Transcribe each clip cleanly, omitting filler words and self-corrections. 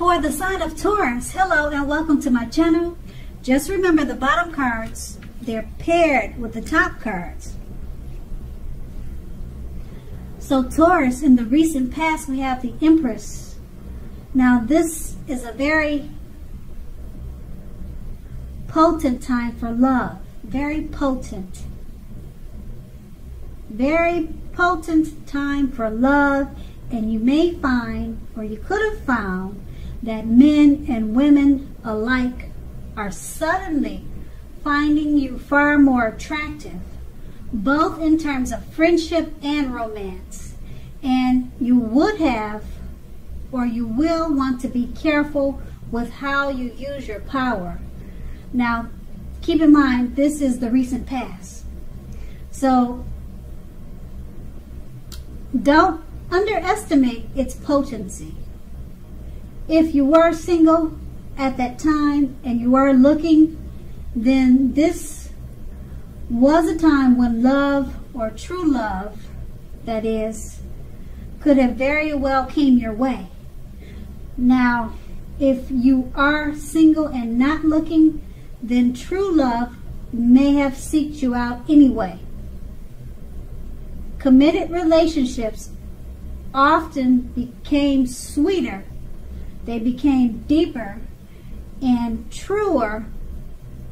For the sign of Taurus, hello and welcome to my channel. Just remember the bottom cards, they're paired with the top cards. So Taurus, in the recent past, we have the Empress. Now this is a very potent time for love. Very potent. Very potent time for love. And you may find, or you could have found, that men and women alike are suddenly finding you far more attractive, both in terms of friendship and romance. And you would have, or you will want to be careful with how you use your power. Now, keep in mind, this is the recent past. So, don't underestimate its potency. If you were single at that time and you were looking, then this was a time when love, or true love, that is, could have very well came your way. Now, if you are single and not looking, then true love may have seeked you out anyway. Committed relationships often became sweeter, they became deeper and truer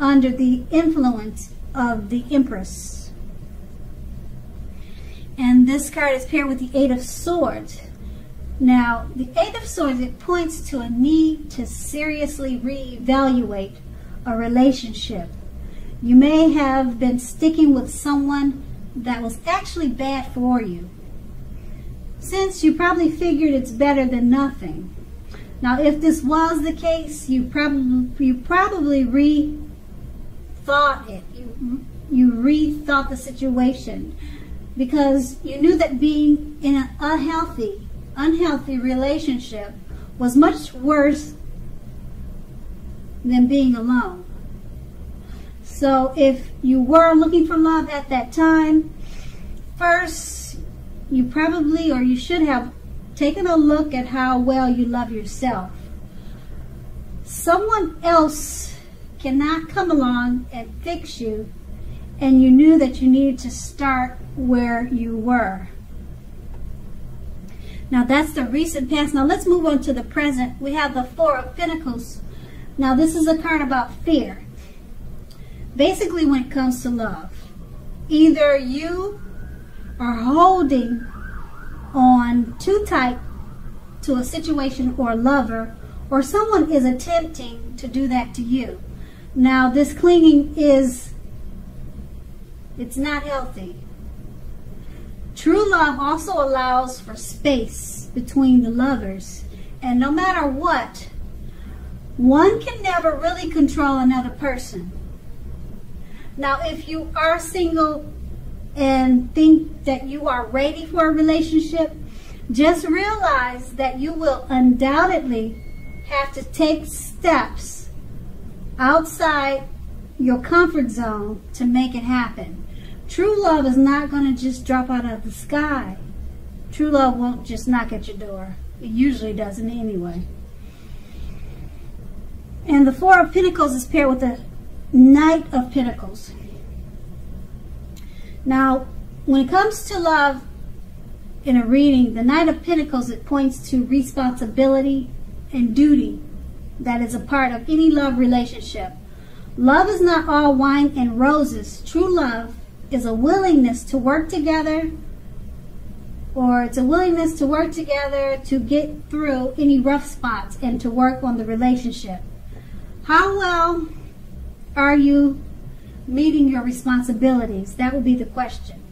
under the influence of the Empress. And this card is paired with the Eight of Swords. Now, the Eight of Swords, it points to a need to seriously reevaluate a relationship. You may have been sticking with someone that was actually bad for you, since you probably figured it's better than nothing. Now, if this was the case, you probably rethought it. You rethought the situation because you knew that being in an unhealthy relationship was much worse than being alone. So if you were looking for love at that time, first you probably, or you should have, taken a look at how well you love yourself. Someone else cannot come along and fix you, and you knew that you needed to start where you were. Now that's the recent past. Now let's move on to the present. We have the Four of Pentacles. Now this is a card about fear. Basically, when it comes to love, either you are holding on too tight to a situation or a lover, or someone is attempting to do that to you. Now this clinging it's not healthy. True love also allows for space between the lovers, and no matter what, one can never really control another person. Now if you are single and think that you are ready for a relationship, just realize that you will undoubtedly have to take steps outside your comfort zone to make it happen. True love is not going to just drop out of the sky. True love won't just knock at your door. It usually doesn't anyway. And the Four of Pentacles is paired with the Knight of Pentacles. Now, when it comes to love in a reading, the Knight of Pentacles, it points to responsibility and duty that is a part of any love relationship. Love is not all wine and roses. True love is a willingness to work together, or it's a willingness to work together to get through any rough spots and to work on the relationship. How well are you meeting your responsibilities? That would be the question.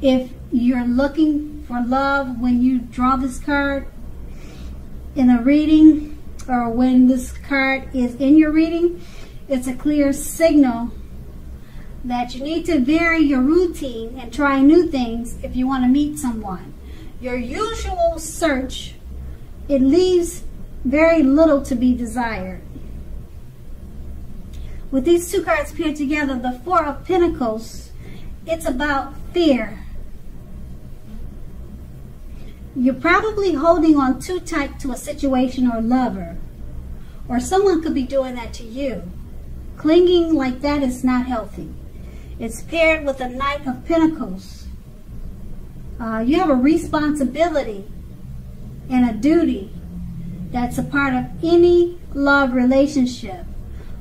If you're looking for love when you draw this card in a reading, or when this card is in your reading, it's a clear signal that you need to vary your routine and try new things if you want to meet someone. Your usual search, it leaves very little to be desired. With these two cards paired together, the Four of Pentacles, it's about fear. You're probably holding on too tight to a situation or lover. or someone could be doing that to you. Clinging like that is not healthy. It's paired with the Knight of Pentacles. You have a responsibility and a duty that's a part of any love relationship.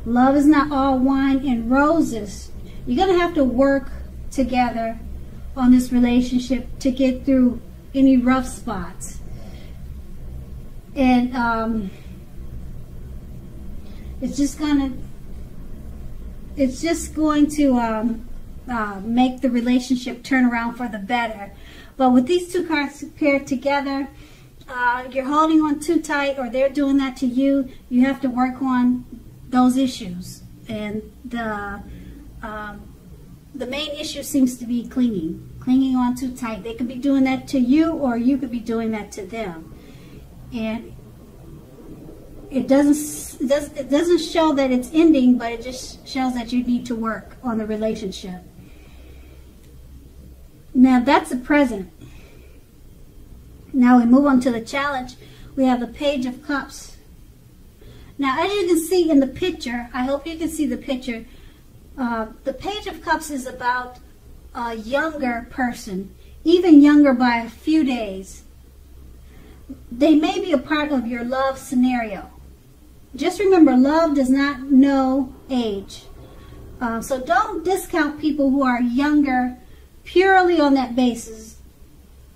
Love is not all wine and roses. You're going to have to work together on this relationship to get through any rough spots. And it's just going to make the relationship turn around for the better. But with these two cards paired together, you're holding on too tight, or they're doing that to you. You have to work on those issues. And the main issue seems to be clinging on too tight. They could be doing that to you, or you could be doing that to them. And it doesn't show that it's ending, but it just shows that you need to work on the relationship. Now that's the present. Now we move on to the challenge. We have the Page of Cups. Now, as you can see in the picture, I hope you can see the picture. The Page of Cups is about a younger person, even younger by a few days. They may be a part of your love scenario. Just remember, love does not know age. So don't discount people who are younger purely on that basis.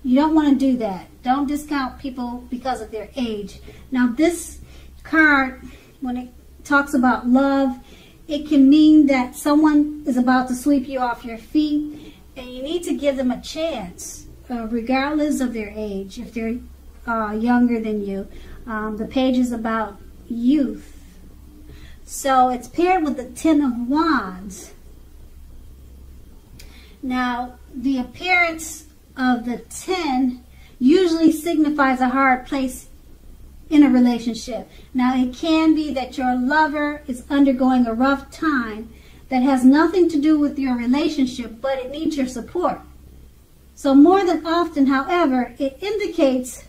You don't want to do that. Don't discount people because of their age. Now this card, when it talks about love, it can mean that someone is about to sweep you off your feet, and you need to give them a chance, regardless of their age, if they're younger than you. The page is about youth. So it's paired with the Ten of Wands. Now, the appearance of the 10 usually signifies a hard place in a relationship. Now, it can be that your lover is undergoing a rough time that has nothing to do with your relationship, but it needs your support. So more than often, however, it indicates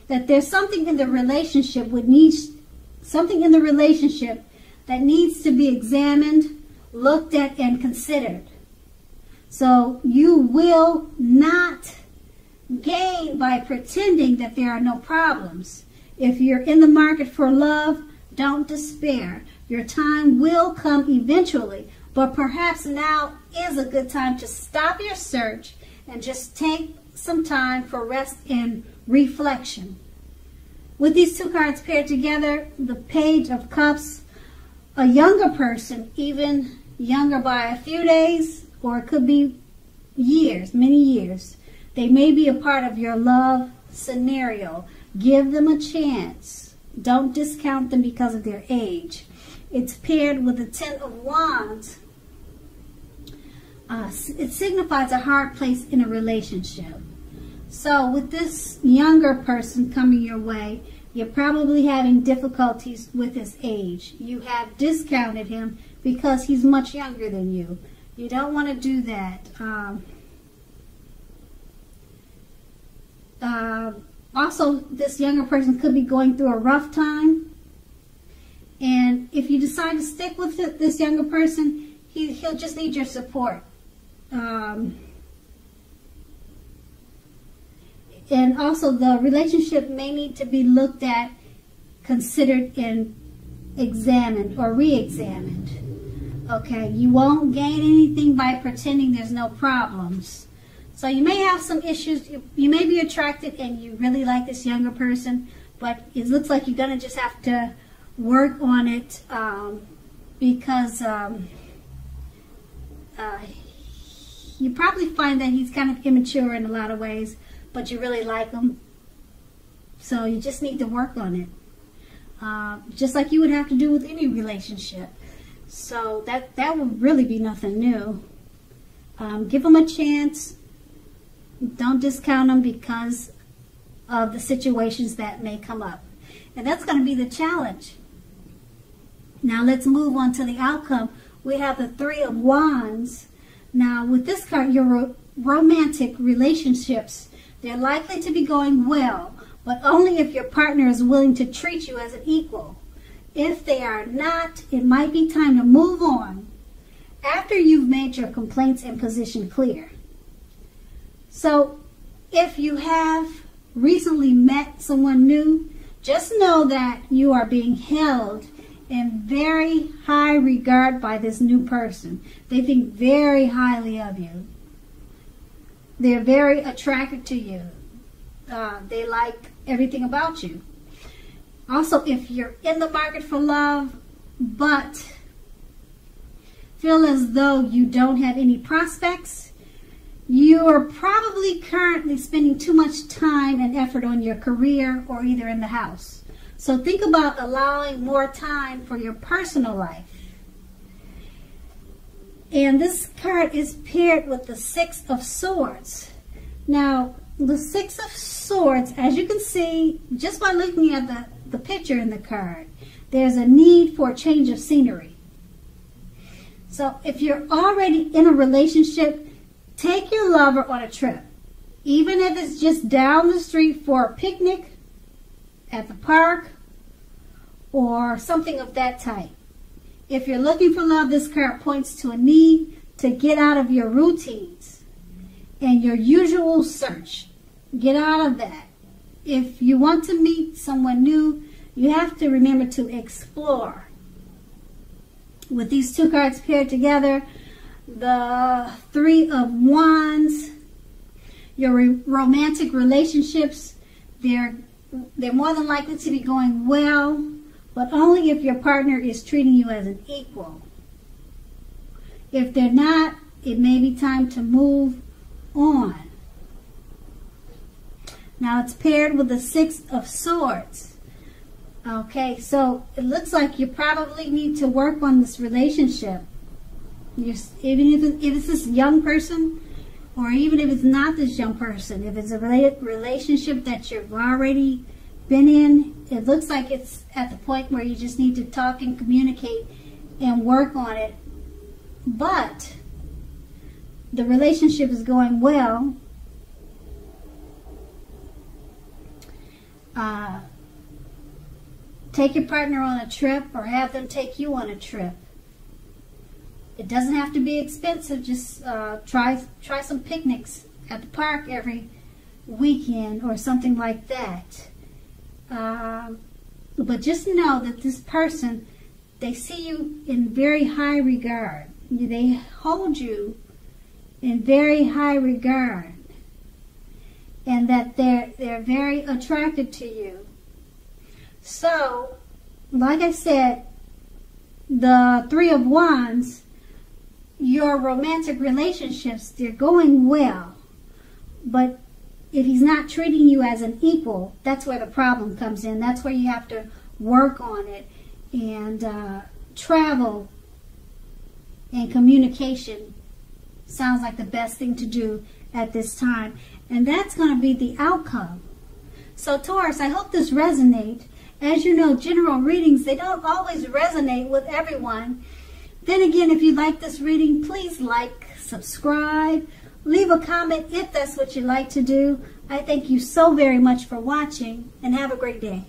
that there's something in the relationship that needs to be examined, looked at, and considered. So you will not gain by pretending that there are no problems. If you're in the market for love, don't despair. Your time will come eventually, but perhaps now is a good time to stop your search and just take some time for rest and reflection. With these two cards paired together, the Page of Cups, a younger person, even younger by a few days, or it could be years, many years. They may be a part of your love scenario. Give them a chance. Don't discount them because of their age. It's paired with the Ten of Wands. It signifies a hard place in a relationship. So with this younger person coming your way, you're probably having difficulties with his age. You have discounted him because he's much younger than you. You don't want to do that. Also, this younger person could be going through a rough time. And if you decide to stick with this younger person, he'll just need your support. And also, the relationship may need to be looked at, considered, and examined or re-examined. Okay, you won't gain anything by pretending there's no problems. So you may have some issues. You may be attracted and you really like this younger person, but it looks like you're going to just have to work on it because you probably find that he's kind of immature in a lot of ways, but you really like him. So you just need to work on it. Just like you would have to do with any relationship. So that would really be nothing new. Give them a chance. Don't discount them because of the situations that may come up. And that's going to be the challenge. Now let's move on to the outcome. We have the Three of Wands. Now with this card, your romantic relationships, they're likely to be going well, but only if your partner is willing to treat you as an equal. If they are not, it might be time to move on after you've made your complaints and position clear. So if you have recently met someone new, just know that you are being held in very high regard by this new person. They think very highly of you. They're very attracted to you. They like everything about you. Also, if you're in the market for love, but feel as though you don't have any prospects, you are probably currently spending too much time and effort on your career or either in the house. So think about allowing more time for your personal life. And this card is paired with the Six of Swords. Now, the Six of Swords, as you can see, just by looking at the picture in the card, there's a need for a change of scenery. So if you're already in a relationship, take your lover on a trip. Even if it's just down the street for a picnic, at the park, or something of that type. If you're looking for love, this card points to a need to get out of your routines and your usual search. Get out of that. If you want to meet someone new, you have to remember to explore. With these two cards paired together, the Three of Wands, your romantic relationships, they're more than likely to be going well, but only if your partner is treating you as an equal. If they're not, it may be time to move on. Now it's paired with the Six of Swords. Okay, so it looks like you probably need to work on this relationship. Even if it's this young person, or even if it's not this young person, if it's a relationship that you've already been in, it looks like it's at the point where you just need to talk and communicate and work on it. But the relationship is going well. Take your partner on a trip or have them take you on a trip. It doesn't have to be expensive. Just try some picnics at the park every weekend or something like that. But just know that this person, they see you in very high regard. They hold you in very high regard, and that they're very attracted to you. So, like I said, the Three of Wands, your romantic relationships, they're going well. But if he's not treating you as an equal, that's where the problem comes in. That's where you have to work on it. And travel and communication sounds like the best thing to do at this time. And that's going to be the outcome. So Taurus, I hope this resonates. As you know, general readings, they don't always resonate with everyone. Then again, if you like this reading, please like, subscribe, leave a comment if that's what you like to do. I thank you so very much for watching, and have a great day.